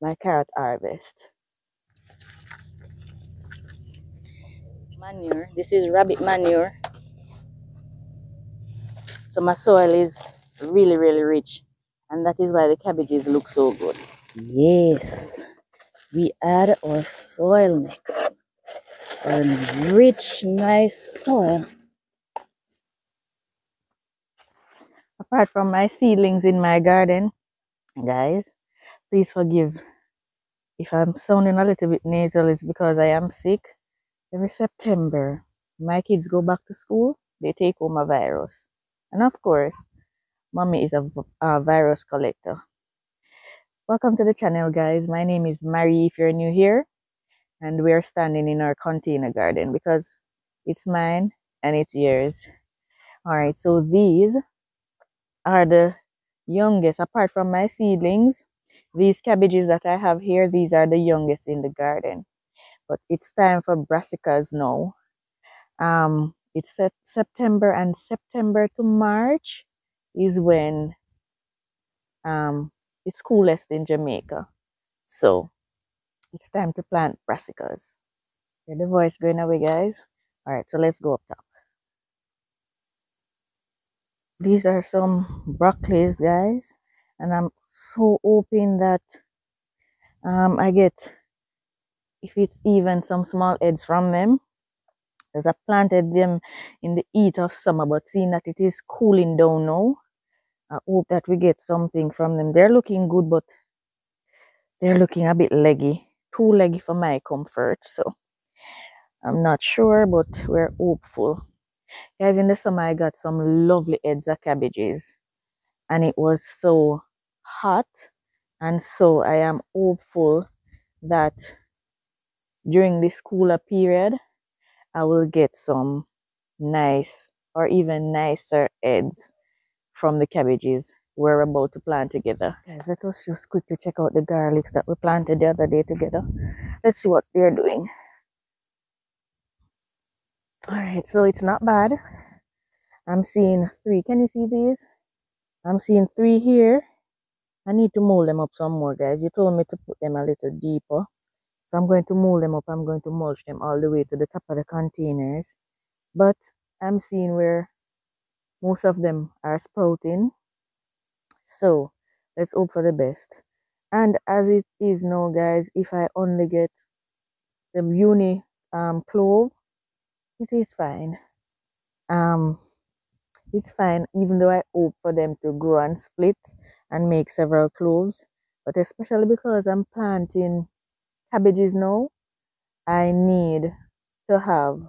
my carrot harvest. Manure. This is rabbit manure. So my soil is really, really rich. And that is why the cabbages look so good. Yes, we add our soil next. A rich, nice soil. Apart from my seedlings in my garden, guys, please forgive if I'm sounding a little bit nasal. It's because I am sick. Every September, my kids go back to school, they take home a virus. And of course, mommy is a virus collector. Welcome to the channel, guys. My name is Mary if you're new here. And we're standing in our container garden because it's mine and it's yours. All right, so these are the youngest, apart from my seedlings. These cabbages that I have here, these are the youngest in the garden. But it's time for brassicas now. It's September, and September to March is when it's coolest in Jamaica. So it's time to plant brassicas. Hear the voice going away, guys. All right, so let's go up top. These are some broccolis, guys, and I'm so hoping that I get, if it's even some small heads from them, because I planted them in the heat of summer, but seeing that it is cooling down now, I hope that we get something from them. They're looking good, but they're looking a bit leggy, too leggy for my comfort. So I'm not sure, but we're hopeful. Guys, in the summer, I got some lovely heads of cabbages, and it was so hot. And so I am hopeful that during this cooler period, I will get some nice or even nicer heads from the cabbages we're about to plant together. Guys, let us just quickly check out the garlics that we planted the other day together. Let's see what they're doing. All right, so it's not bad. I'm seeing 3. Can you see these? I'm seeing 3 here. I need to mold them up some more, guys. You told me to put them a little deeper. So I'm going to mold them up. I'm going to mulch them all the way to the top of the containers. But I'm seeing where most of them are sprouting. So let's hope for the best. And as it is now, guys, if I only get the uni clove, it is fine. It's fine, even though I hope for them to grow and split and make several cloves. But especially because I'm planting cabbages now, I need to have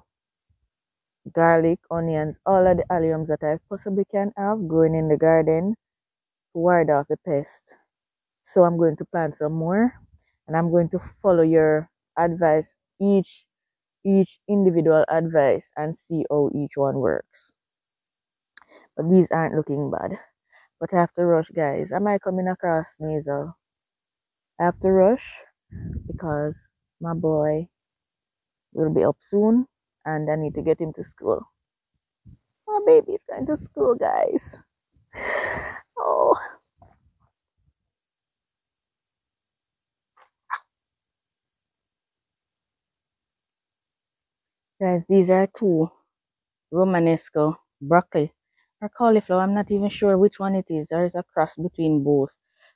garlic, onions, all of the alliums that I possibly can have growing in the garden to ward off the pests. So I'm going to plant some more, and I'm going to follow your advice, each individual advice, and see how each one works. But these aren't looking bad. But I have to rush, guys. Am I coming across nasal? I have to rush because my boy will be up soon and I need to get him to school. My baby's going to school, guys. Oh. Guys, these are 2 Romanesco broccoli or cauliflower. I'm not even sure which one it is. There is a cross between both.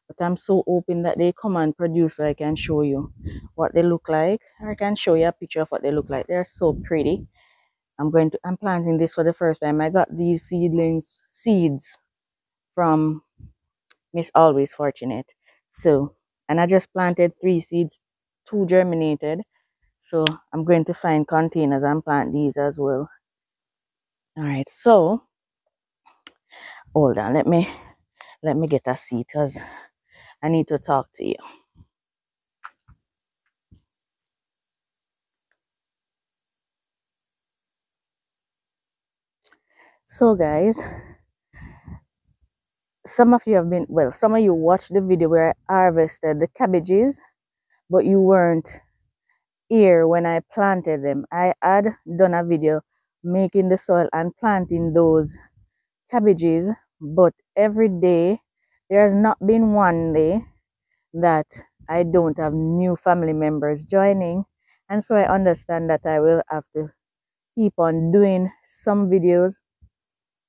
But I'm so hoping that they come and produce so I can show you what they look like. Or I can show you a picture of what they look like. They're so pretty. I'm planting this for the first time. I got these seeds from Miss Always Fortunate. So, and I just planted 3 seeds, 2 germinated. So I'm going to find containers and plant these as well. All right, so hold on, let me get a seat because I need to talk to you. So guys, some of you have been, well, some of you watched the video where I harvested the cabbages, but you weren't here when I planted them. I had done a video making the soil and planting those cabbages, but every day there has not been one day that I don't have new family members joining. And so I understand that I will have to keep on doing some videos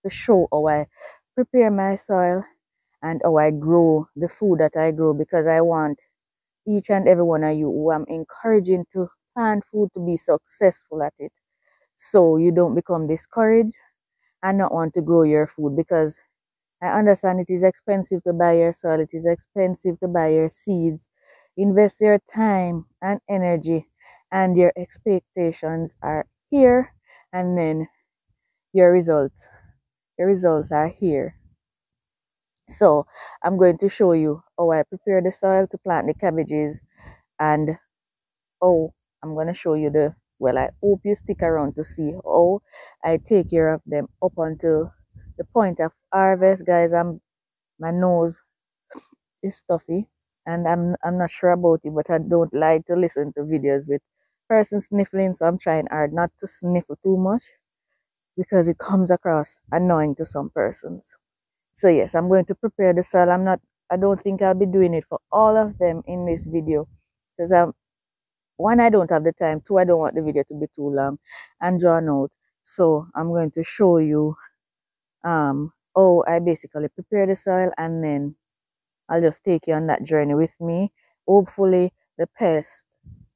to show how I prepare my soil and how I grow the food that I grow, because I want each and every one of you who I'm encouraging to plant food to be successful at it. So you don't become discouraged and not want to grow your food, because I understand it is expensive to buy your soil, it is expensive to buy your seeds. Invest your time and energy, and your expectations are here, and then your results. Your results are here. So I'm going to show you how I prepare the soil to plant the cabbages, and how I'm going to show you well, I hope you stick around to see how I take care of them up until the point of harvest. Guys, my nose is stuffy, and I'm not sure about it, but I don't like to listen to videos with persons sniffling, so I'm trying hard not to sniffle too much, because it comes across annoying to some persons. So yes, I'm going to prepare the soil. I don't think I'll be doing it for all of them in this video, because one, I don't have the time. Two, I don't want the video to be too long and drawn out. So I'm going to show you how I basically prepare the soil, and then I'll just take you on that journey with me. Hopefully the pests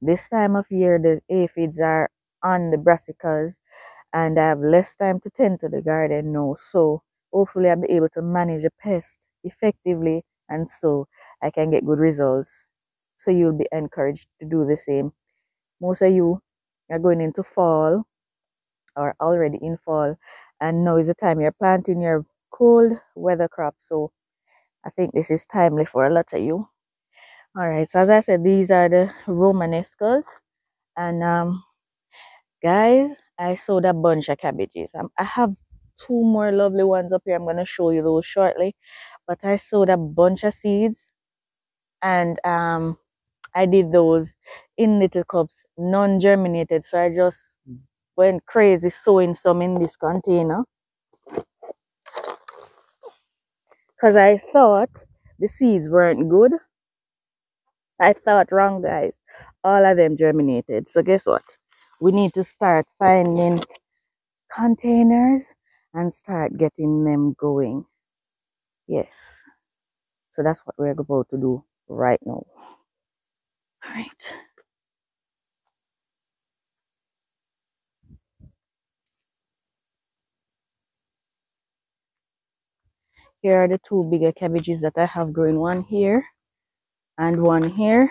this time of year, the aphids are on the brassicas, and I have less time to tend to the garden now. So hopefully I'll be able to manage the pest effectively, and so I can get good results. So you'll be encouraged to do the same. Most of you are going into fall or already in fall, and now is the time you're planting your cold weather crops. So I think this is timely for a lot of you. All right, so as I said, these are the Romanescas, and guys, I sowed a bunch of cabbages. I have two more lovely ones up here. I'm gonna show you those shortly, but I sowed a bunch of seeds, and I did those in little cups, non-germinated. So I just went crazy sowing some in this container, because I thought the seeds weren't good. I thought wrong, guys. All of them germinated. So guess what? We need to start finding containers and start getting them going. Yes. So that's what we're about to do right now. All right. Here are the two bigger cabbages that I have growing, one here and one here,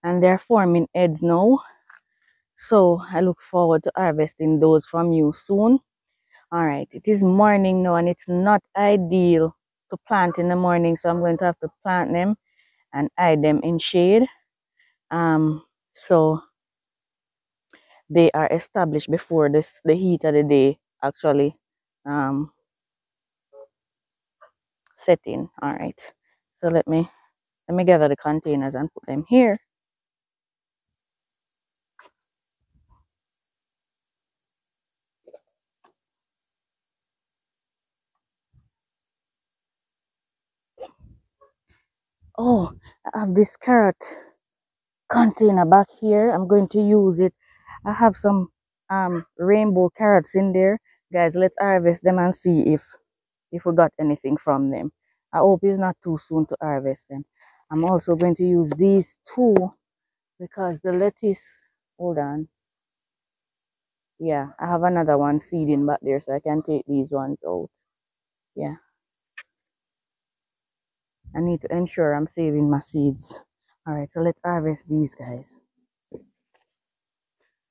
and they're forming heads now. So I look forward to harvesting those from you soon. All right, it is morning now, and it's not ideal to plant in the morning, so I'm going to have to plant them and hide them in shade. So they are established before the heat of the day actually set in. All right, so let me gather the containers and put them here. Oh, I have this carrot container back here. I'm going to use it. I have some rainbow carrots in there. Guys, let's harvest them and see if we got anything from them. I hope it's not too soon to harvest them. I'm also going to use these two, because the lettuce, hold on. Yeah, I have another one seeding back there, so I can take these ones out. Yeah, I need to ensure I'm saving my seeds. All right, so let's harvest these guys.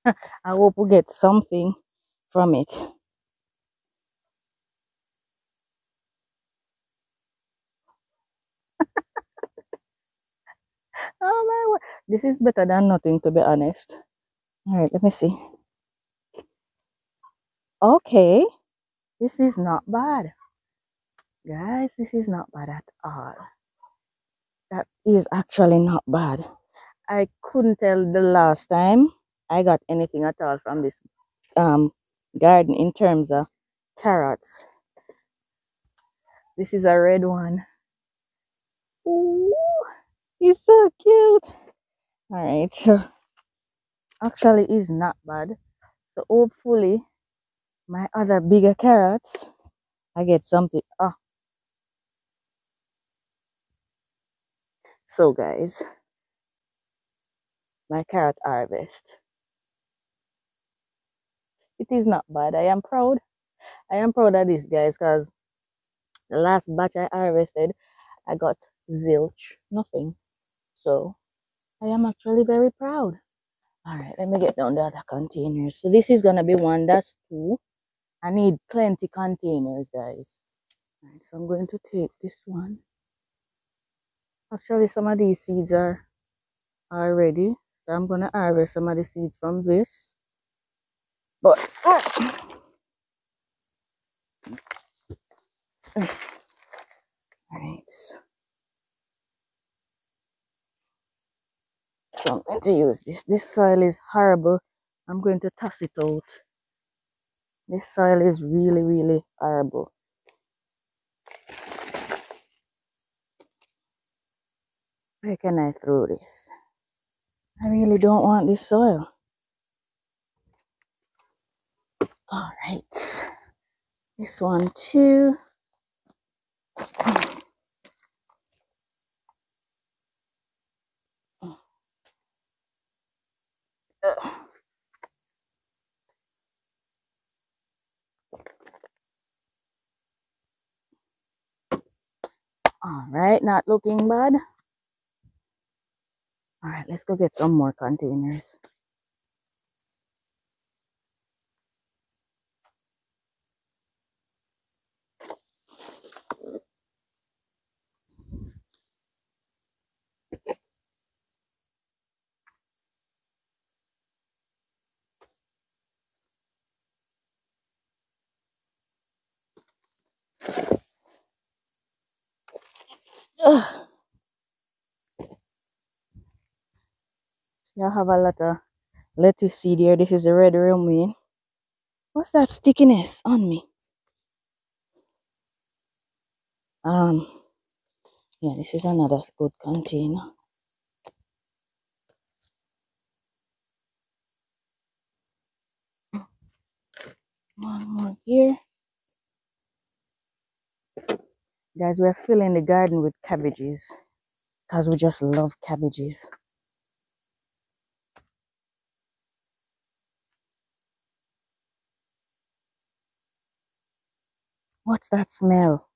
I hope we get something from it. Oh my word. This is better than nothing, to be honest. All right, let me see. Okay, this is not bad. Guys, this is not bad at all. That is actually not bad. I couldn't tell the last time I got anything at all from this um garden in terms of carrots. This is a red one. Ooh, He's so cute. All right, so actually is not bad. So hopefully my other bigger carrots, I get something. Oh, so guys, my carrot harvest. It is not bad. I am proud. I am proud of this, guys, because the last batch I harvested, I got zilch, nothing. So I am actually very proud. All right, let me get down the other containers. So this is gonna be one. That's two. I need plenty containers, guys. All right, so I'm going to take this one. Actually, some of these seeds are ready. So I'm gonna harvest some of the seeds from this. But all right, so I'm going to use this. This soil is horrible. I'm going to toss it out. This soil is really, really horrible. Where can I throw this? I really don't want this soil. All right, this one too. All right, not looking bad. All right, let's go get some more containers. Ugh. I have a lot of lettuce seed here. This is the red romaine. What's that stickiness on me? Um, yeah, this is another good container. One more here. Guys, we're filling the garden with cabbages because we just love cabbages. What's that smell?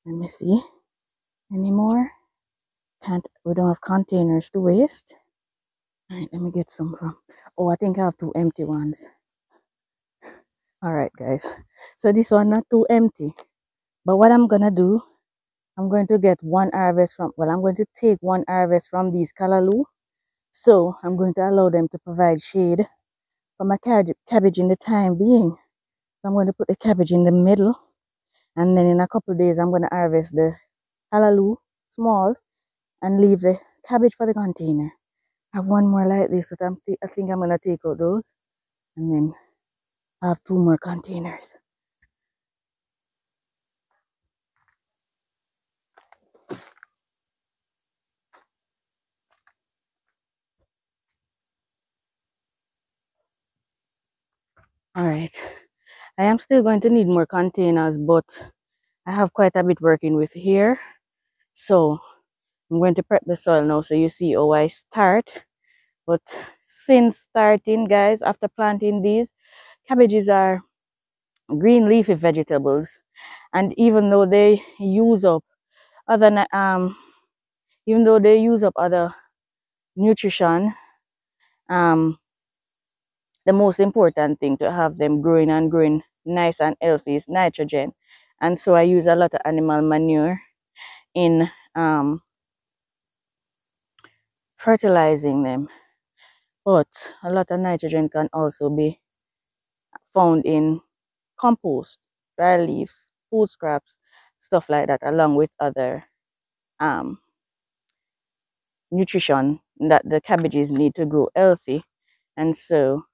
Let me see. Any more? Can't, we don't have containers to waste. All right, let me get some from. Oh, I think I have two empty ones. All right, guys. So this one not too empty. But what I'm gonna do, I'm going to get one harvest from. Well, I'm going to take one harvest from these callaloo. So I'm going to allow them to provide shade for my cabbage in the time being. So I'm going to put the cabbage in the middle, and then in a couple of days I'm going to harvest the callaloo small and leave the cabbage for the container. I have one more like this, but I think I'm going to take out those, and then I have two more containers. All right, I am still going to need more containers, but I have quite a bit working with here. So I'm going to prep the soil now so you see how I start. But since starting, guys, after planting these, cabbages are green leafy vegetables, and even though they use up other even though they use up other nutrition, the most important thing to have them growing and growing nice and healthy is nitrogen. And so I use a lot of animal manure in fertilizing them. But a lot of nitrogen can also be found in compost, dry leaves, food scraps, stuff like that, along with other um, nutrition that the cabbages need to grow healthy. And so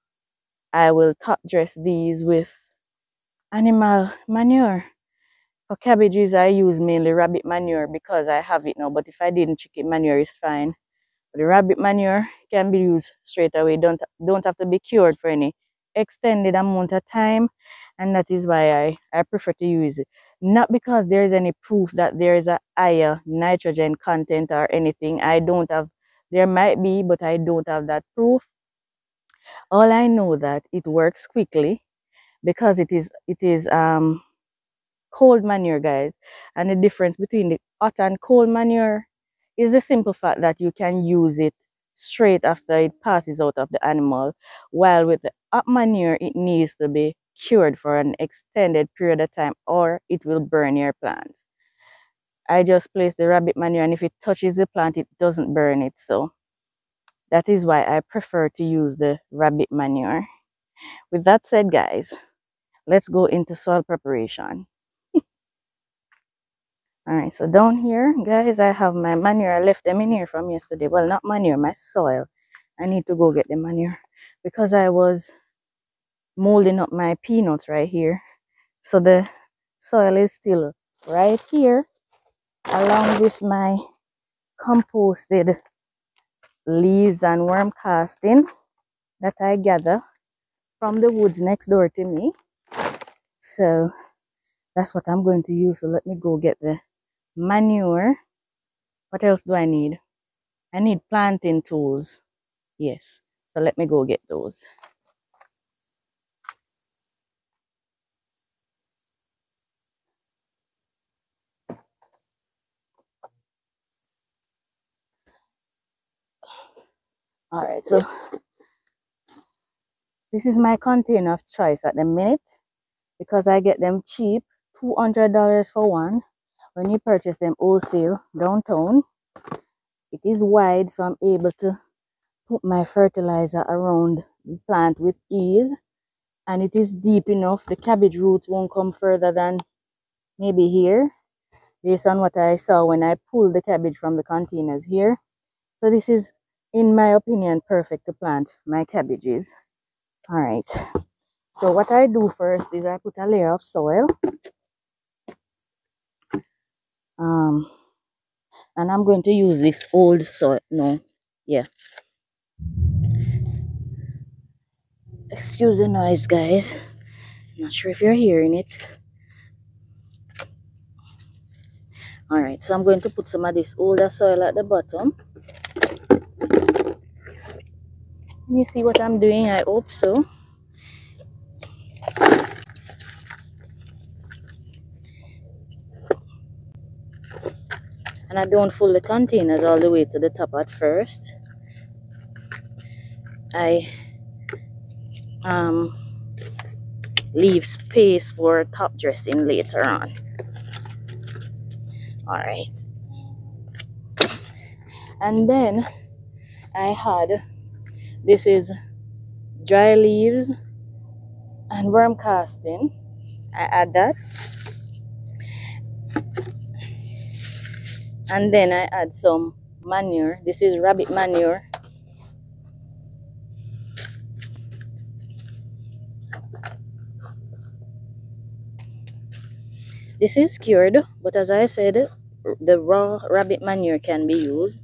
I will top dress these with animal manure. For cabbages, I use mainly rabbit manure because I have it now. But if I didn't, chicken manure is fine. The rabbit manure can be used straight away. Don't have to be cured for any extended amount of time, and that is why I prefer to use it. Not because there is any proof that there is a higher nitrogen content or anything. I don't have. There might be, but I don't have that proof. All I know that it works quickly because it is cold manure, guys. And the difference between the hot and cold manure is the simple fact that you can use it straight after it passes out of the animal, while with the hot manure it needs to be cured for an extended period of time or it will burn your plants. I just place the rabbit manure, and if it touches the plant it doesn't burn it. So that is why I prefer to use the rabbit manure. With that said, guys, let's go into soil preparation. All right, so down here, guys, I have my manure. I left them in here from yesterday. Well, not manure, my soil. I need to go get the manure because I was molding up my peanuts right here. So the soil is still right here along with my composted leaves and worm casting that I gather from the woods next door to me. So that's what I'm going to use. So let me go get the manure. What else do I need? I need planting tools. Yes. So let me go get those. All right. So this is my container of choice at the minute because I get them cheap, $200 for one. When you purchase them wholesale downtown, it is wide, so I'm able to put my fertilizer around the plant with ease. And it is deep enough. The cabbage roots won't come further than maybe here, based on what I saw when I pulled the cabbage from the containers here. So this is, in my opinion, perfect to plant my cabbages. All right. So what I do first is I put a layer of soil. And I'm going to use this old soil. No, yeah. Excuse the noise, guys. Not sure if you're hearing it. All right, so I'm going to put some of this older soil at the bottom. You see what I'm doing? I hope so. And I don't fill the containers all the way to the top at first. I leave space for top dressing later on. All right. And then I had, this is dry leaves and worm casting. I add that. And then I add some manure. This is rabbit manure. This is cured, but as I said, the raw rabbit manure can be used.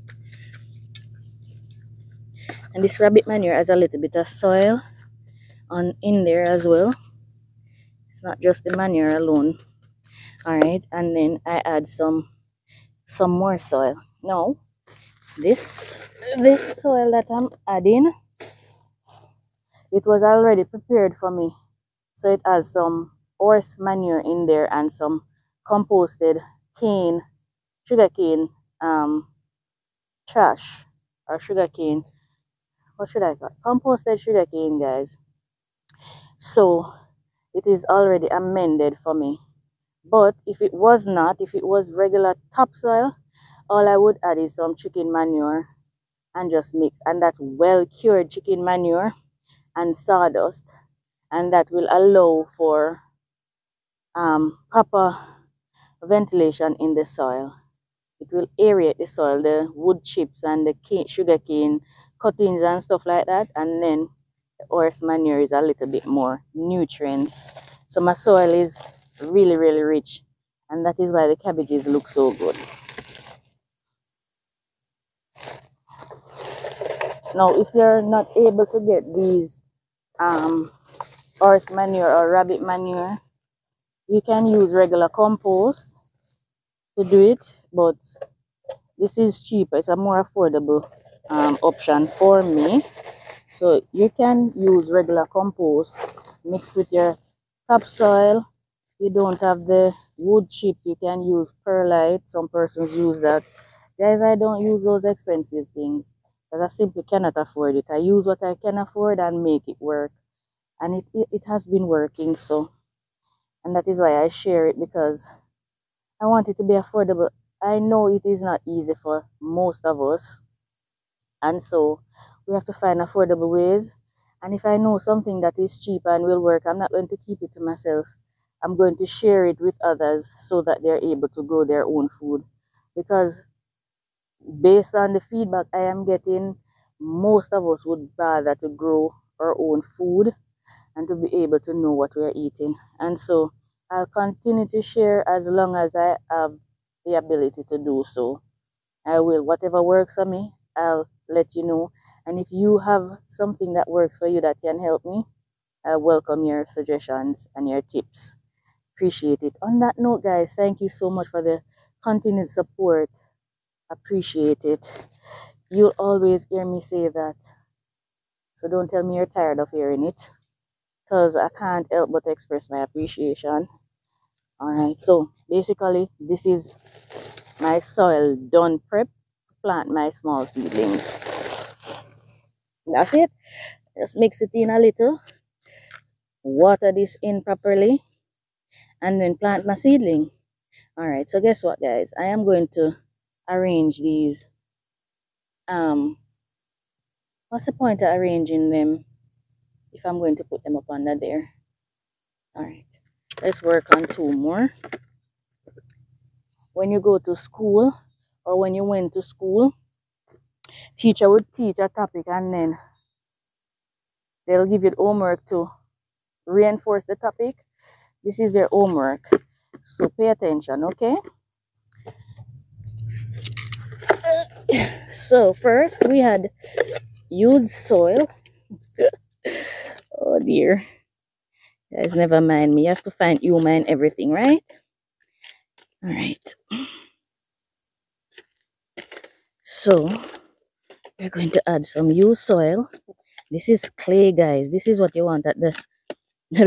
And this rabbit manure has a little bit of soil in there as well. It's not just the manure alone. All right, and then I add some more soil. Now, this soil that I'm adding, it was already prepared for me. So it has some horse manure in there and some composted sugarcane trash or sugarcane. What should I call it? Composted sugarcane, guys. So it is already amended for me. But if it was not, if it was regular topsoil, all I would add is some chicken manure and just mix. And that's well cured chicken manure and sawdust. And that will allow for proper ventilation in the soil. It will aerate the soil, the wood chips and the sugar cane cuttings and stuff like that. And then horse manure is a little bit more nutrients. So my soil is really, really rich. And that is why the cabbages look so good. Now, if you're not able to get these horse manure or rabbit manure, you can use regular compost to do it, but this is cheaper. It's a more affordable option for me. So you can use regular compost mixed with your topsoil. You don't have the wood chips, you can use perlite. Some persons use that. Guys, I don't use those expensive things because I simply cannot afford it. I use what I can afford and make it work. And it has been working. So, and that is why I share it, because I want it to be affordable. I know it is not easy for most of us. And so we have to find affordable ways. And if I know something that is cheap and will work, I'm not going to keep it to myself. I'm going to share it with others so that they're able to grow their own food. Because based on the feedback I am getting, most of us would rather to grow our own food and to be able to know what we're eating. And so I'll continue to share as long as I have the ability to do so. I will. Whatever works for me, I'll let you know. And if you have something that works for you that can help me, I welcome your suggestions and your tips. Appreciate it. On that note, guys, thank you so much for the continued support. Appreciate it. You'll always hear me say that. So don't tell me you're tired of hearing it, because I can't help but express my appreciation. Alright, so basically, this is my soil done prep to plant my small seedlings. That's it. Just mix it in a little, water this in properly, and then plant my seedling. Alright, so guess what, guys? I am going to arrange these. What's the point of arranging them if I'm going to put them up under there? Alright, let's work on two more. When you go to school, or when you went to school, teacher would teach a topic and then they'll give you homework to reinforce the topic. This is your homework, so pay attention, okay? So first we had use soil. Oh dear, guys, never mind me. You have to find humor in everything, right? All right, so we're going to add some used soil. This is clay, guys. This is what you want at the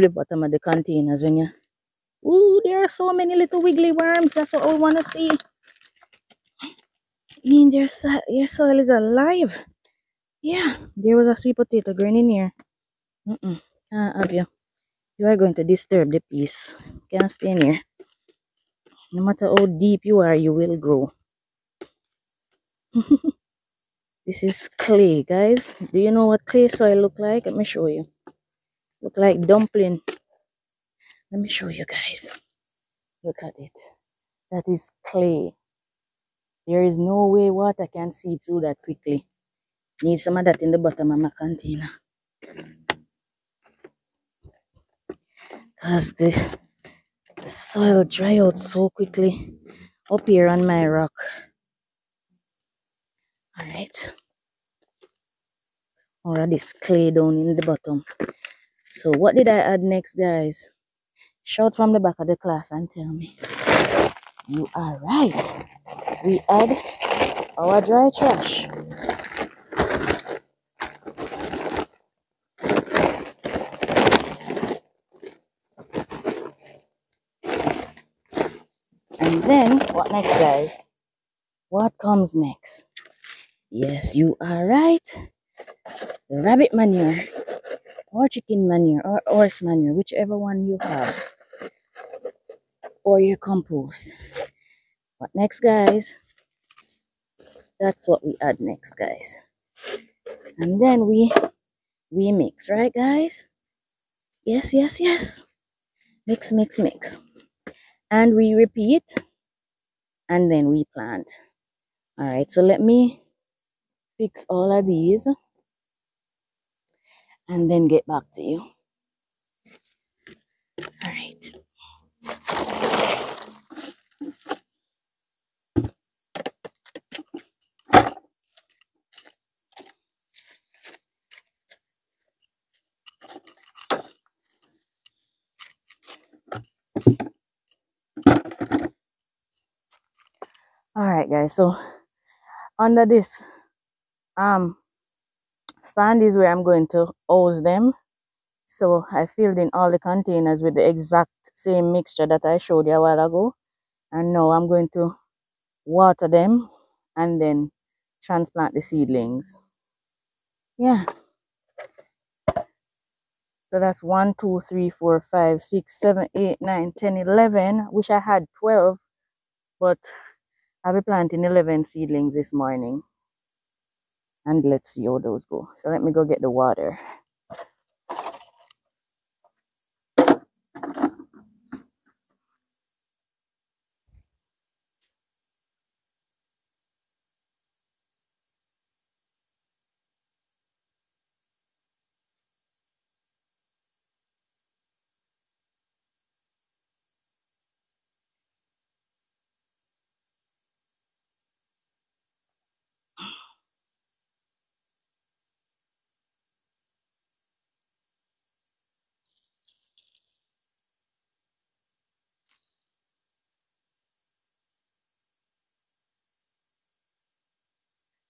bottom of the containers when you... Ooh, there are so many little wiggly worms. That's what we want to see. It means your soil is alive. Yeah, there was a sweet potato growing in here. Can't have you. You are going to disturb the peace. Can't stay in here. No matter how deep you are, you will grow. This is clay, guys. Do you know what clay soil look like? Let me show you. Look like dumpling. Let me show you guys. Look at it. That is clay. There is no way water can seep through that quickly. Need some of that in the bottom of my container. Because the soil dry out so quickly up here on my rock. Alright. Or this clay down in the bottom. So what did I add next, guys? Shout from the back of the class and tell me. You are right. We add our dry trash. And then, what next, guys? What comes next? Yes, you are right. The rabbit manure, or chicken manure, or horse manure, whichever one you have. Or your compost. What next, guys? That's what we add next, guys. And then we mix, right, guys? Yes, yes, yes. Mix, mix, mix. And we repeat. And then we plant. Alright, so let me fix all of these. and then get back to you. All right. All right, guys. So under this um stand is where I'm going to house them. So I filled in all the containers with the exact same mixture that I showed you a while ago. And now I'm going to water them and then transplant the seedlings. Yeah. So that's 1, 2, 3, 4, 5, 6, 7, 8, 9, 10, 11. Wish I had 12, but I'll be planting 11 seedlings this morning. And let's see how those go. So let me go get the water.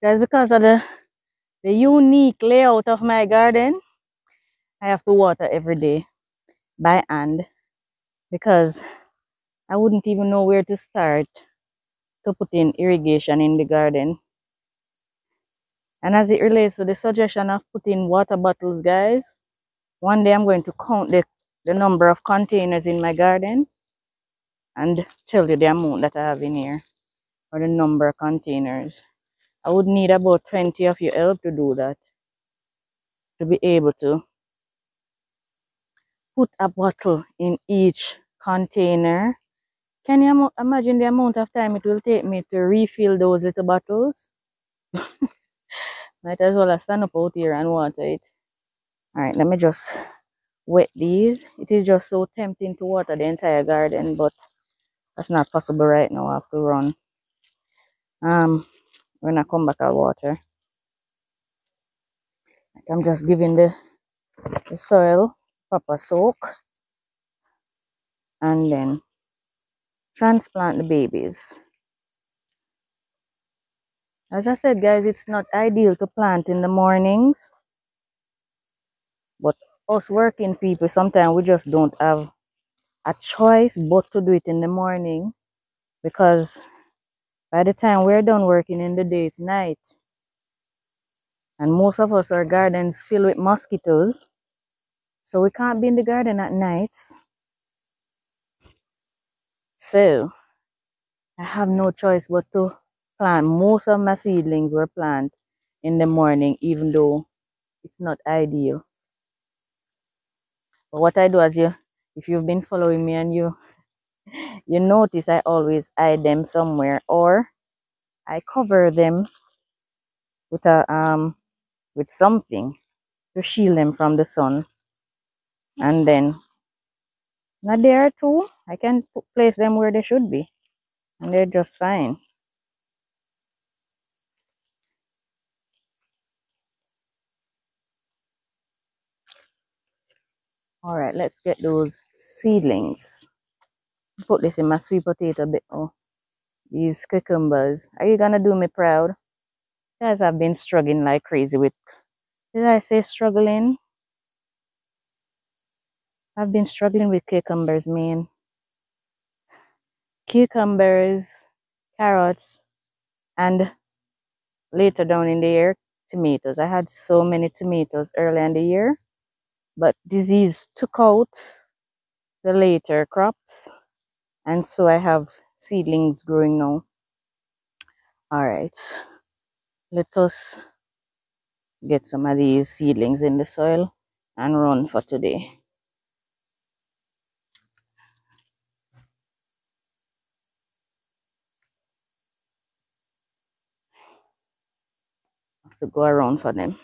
Guys, because of the unique layout of my garden, I have to water every day by hand because I wouldn't even know where to start to put in irrigation in the garden. And as it relates to the suggestion of putting water bottles, guys, one day I'm going to count the number of containers in my garden and tell you the amount that I have in here, or the number of containers. I would need about 20 of your help to do that, to be able to put a bottle in each container. Can you imagine the amount of time it will take me to refill those little bottles? Might as well I stand up out here and water it. All right, let me just wet these. It is just so tempting to water the entire garden, but that's not possible right now. I have to run. When I come back, I'll water. I'm just giving the soil proper soak and then transplant the babies. As I said, guys, it's not ideal to plant in the mornings, but us working people, sometimes we just don't have a choice but to do it in the morning, because by the time we're done working in the day, it's night. And most of us, our gardens filled with mosquitoes, so we can't be in the garden at nights. So I have no choice but to plant. Most of my seedlings were planted in the morning, even though it's not ideal. But what I do, if you've been following me and you notice, I always hide them somewhere, or I cover them with with something to shield them from the sun. And then in a day or two, I can place them where they should be, and they're just fine. All right, let's get those seedlings. Put this in my sweet potato bit. Oh, these cucumbers. Are you gonna do me proud? Guys, I've been struggling like crazy with. Did I say struggling? I've been struggling with cucumbers, man. Cucumbers, carrots, and later down in the year, tomatoes. I had so many tomatoes early in the year, but disease took out the later crops, and so I have seedlings growing now. All right, let us get some of these seedlings in the soil and run for today. I have to go around for them.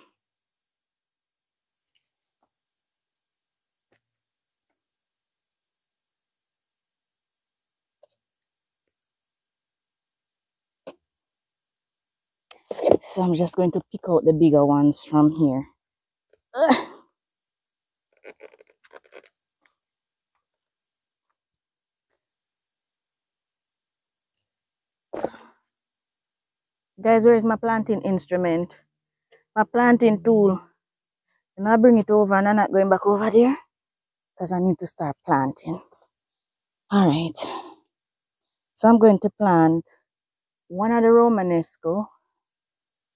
so I'm just going to pick out the bigger ones from here. Ugh. Guys, where is my planting instrument? My planting tool. And I bring it over and I'm not going back over there because I need to start planting. All right. So I'm going to plant one of the Romanesco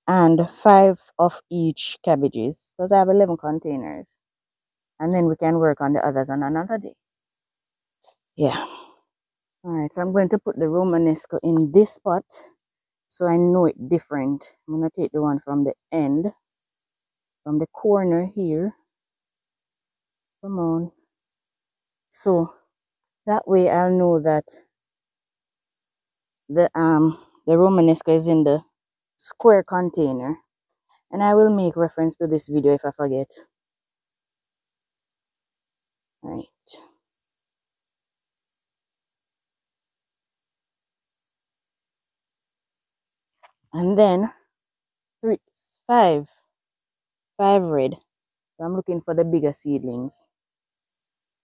and 5 of each cabbages because I have 11 containers. And then we can work on the others on another day. Yeah. All right. So I'm going to put the Romanesco in this pot so I know it different. I'm going to take the one from the end, from the corner here. Come on. So that way I'll know that the Romanesco is in the square container. And I will make reference to this video if I forget. All right. And then 5 red. So I'm looking for the bigger seedlings.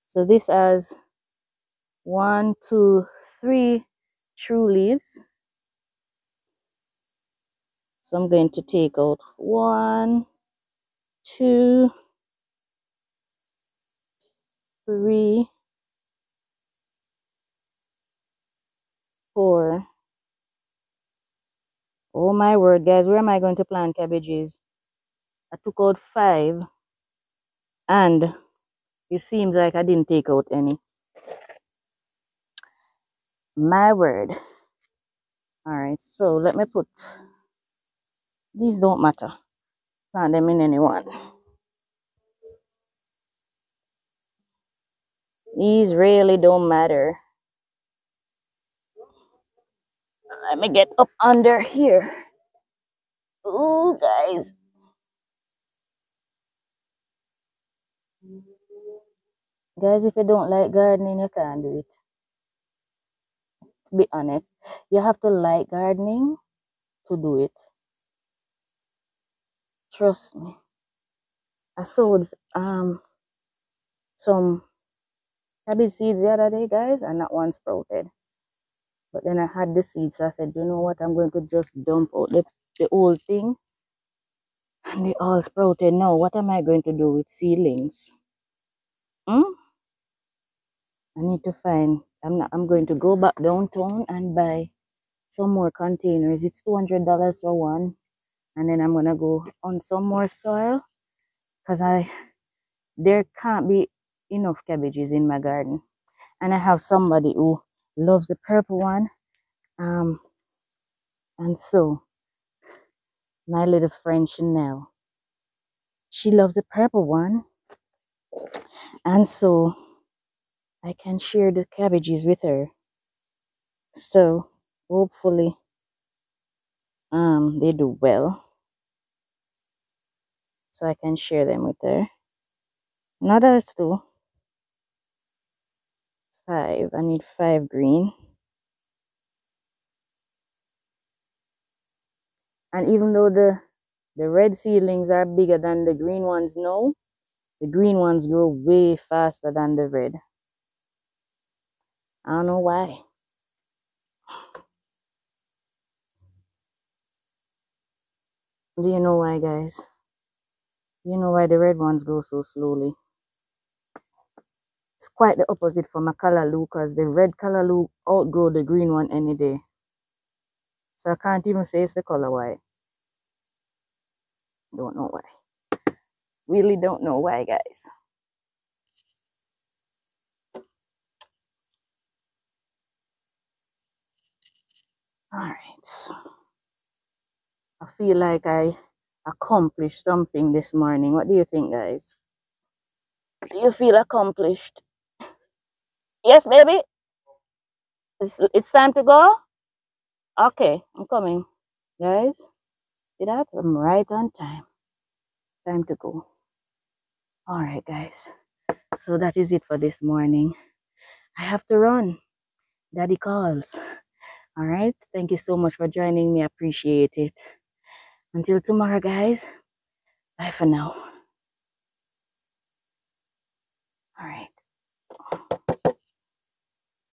So this has 1, 2, 3 true leaves. So I'm going to take out 1, 2, 3, 4. Oh my word, guys, where am I going to plant cabbages? I took out 5 and it seems like I didn't take out any. My word. All right, so let me put, these don't matter. Plant them in anyone. These really don't matter. Let me get up under here. Ooh, guys. Guys, if you don't like gardening, you can't do it. To be honest, you have to like gardening to do it. Trust me. I sowed some cabbage seeds the other day, guys, and that one sprouted. But then I had the seeds, so I said, you know what, I'm going to just dump out the whole thing. And they all sprouted. Now, what am I going to do with seedlings? I need to find, I'm going to go back downtown and buy some more containers. It's $200 for one. And then I'm going to go on some more soil because there can't be enough cabbages in my garden. And I have somebody who loves the purple one. And so my little friend Chanel, she loves the purple one. And so I can share the cabbages with her. So hopefully they do well. So I can share them with her. Not as too. 5. I need 5 green. And even though the red seedlings are bigger than the green ones now, the green ones grow way faster than the red. I don't know why. Do you know why, guys? You know why the red ones grow so slowly? It's quite the opposite for my callaloo, because the red callaloo outgrow the green one any day. So I can't even say it's the color why. Don't know why. Really don't know why, guys. Alright. I feel like I accomplished something this morning. What do you think, guys? Do you feel accomplished? Yes, baby? It's time to go? Okay, I'm coming. Guys, see that? I'm right on time. Time to go. Alright, guys. So that is it for this morning. I have to run. Daddy calls. Alright, thank you so much for joining me. I appreciate it. Until tomorrow, guys. Bye for now. All right.